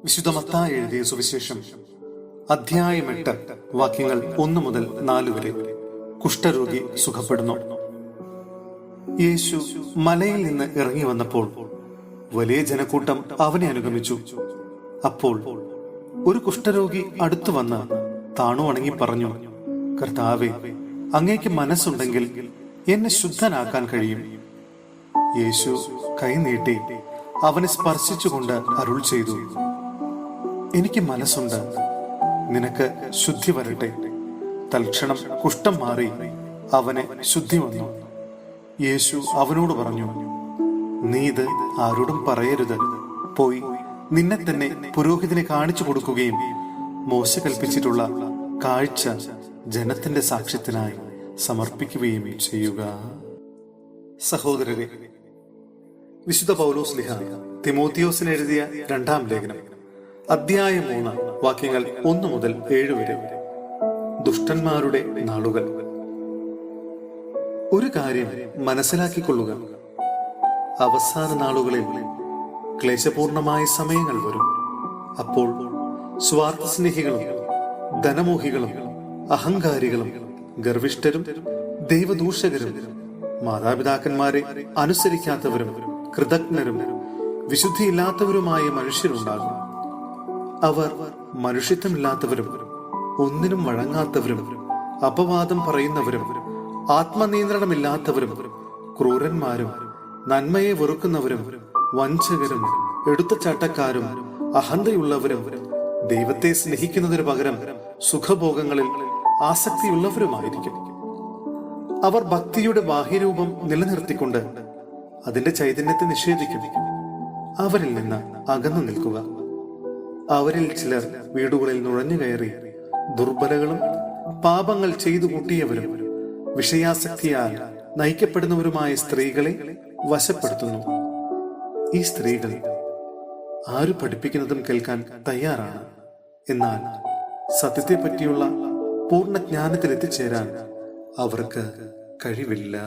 വിശുദ്ധ മത്തായി എഴുതിയ സുവിശേഷം അധ്യായം 8 വാക്യങ്ങൾ 1 മുതൽ 4 വരെ. കുഷ്ഠരോഗി സുഖപ്പെടുന്നു. യേശു മലയിൽ നിന്ന് ഇറങ്ങി വന്നപ്പോൾ വലിയ ജനക്കൂട്ടം അവനെ അനുഗമിച്ചു. അപ്പോൾ ഒരു കുഷ്ഠരോഗി അടുത്തു വന്ന് താണു വണങ്ങി പറഞ്ഞു, കർത്താവേ, അങ്ങേക്ക് മനസ്സുണ്ടെങ്കിൽ എന്നെ ശുദ്ധനാക്കാൻ കഴിയും. യേശു കൈനീട്ടി അവനെ സ്പർശിച്ചുകൊണ്ട് അരുൾ ചെയ്തു, എനിക്ക് മനസ്സുണ്ട്, നിനക്ക് ശുദ്ധി വരട്ടെ. തൽക്ഷണം കുഷ്ഠം മാറി അവനെ ശുദ്ധി വന്നു. യേശു അവനോട് പറഞ്ഞു, നീ ഇത് ആരോടും പറയരുത്. പോയി നിന്നെ തന്നെ പുരോഹിതനെ കാണിച്ചു കൊടുക്കുകയും മോശ കൽപ്പിച്ചിട്ടുള്ള കാഴ്ച ജനത്തിന്റെ സാക്ഷ്യത്തിനായി സമർപ്പിക്കുകയും ചെയ്യുക. സഹോദരരെ, വിശുദ്ധ പൗലോസ് ശ്ലീഹ തിമോത്തിയോസിന് എഴുതിയ 2-ാം ലേഖനം അധ്യായം 3 വാക്യങ്ങൾ 1 മുതൽ 7 വരെ. ദുഷ്ടന്മാരുടെ നാളുകൾ. ഒരു കാര്യം മനസ്സിലാക്കിക്കൊള്ളുക, അവസാന നാളുകളിൽ ക്ലേശപൂർണമായ സമയങ്ങൾ വരും. അപ്പോൾ സ്വാർത്ഥസ്നേഹികളും ധനമോഹികളും അഹങ്കാരികളും ഗർവിഷ്ഠരും ദൈവദൂഷകരും മാതാപിതാക്കന്മാരെ അനുസരിക്കാത്തവരും കൃതജ്ഞരും വിശുദ്ധിയില്ലാത്തവരുമായ മനുഷ്യരുണ്ടാകും. അവർ മനുഷ്യത്വമില്ലാത്തവരും ഒന്നിനും വഴങ്ങാത്തവരും അപവാദം പറയുന്നവരും ആത്മനിയന്ത്രണമില്ലാത്തവരും ക്രൂരന്മാരും നന്മയെ വെറുക്കുന്നവരും വഞ്ചകരും എടുത്തുചാട്ടക്കാരും അഹന്തയുള്ളവരും ദൈവത്തെ സ്നേഹിക്കുന്നതിനു പകരം സുഖഭോഗങ്ങളിൽ ആസക്തിയുള്ളവരുമായിരിക്കും. അവർ ഭക്തിയുടെ ബാഹ്യരൂപം നിലനിർത്തിക്കൊണ്ട് അതിന്റെ ചൈതന്യത്തെ നിഷേധിക്കും. അവരിൽ നിന്ന് അകന്നു നിൽക്കുക. അവരിൽ ചിലർ വീടുകളിൽ നുഴഞ്ഞു കയറി ദുർബലകളും പാപങ്ങൾ ചെയ്തു കൂട്ടിയവരും വിഷയാസക്തിയാൽ നയിക്കപ്പെടുന്നവരുമായ സ്ത്രീകളെ വശപ്പെടുത്തുന്നു. ഈ സ്ത്രീകൾ ആര് പഠിപ്പിക്കുന്നതും കേൾക്കാൻ തയ്യാറാണ്. എന്നാൽ സത്യത്തെ പറ്റിയുള്ള പൂർണ്ണ ജ്ഞാനത്തിൽ എത്തിച്ചേരാൻ അവർക്ക് കഴിവില്ല.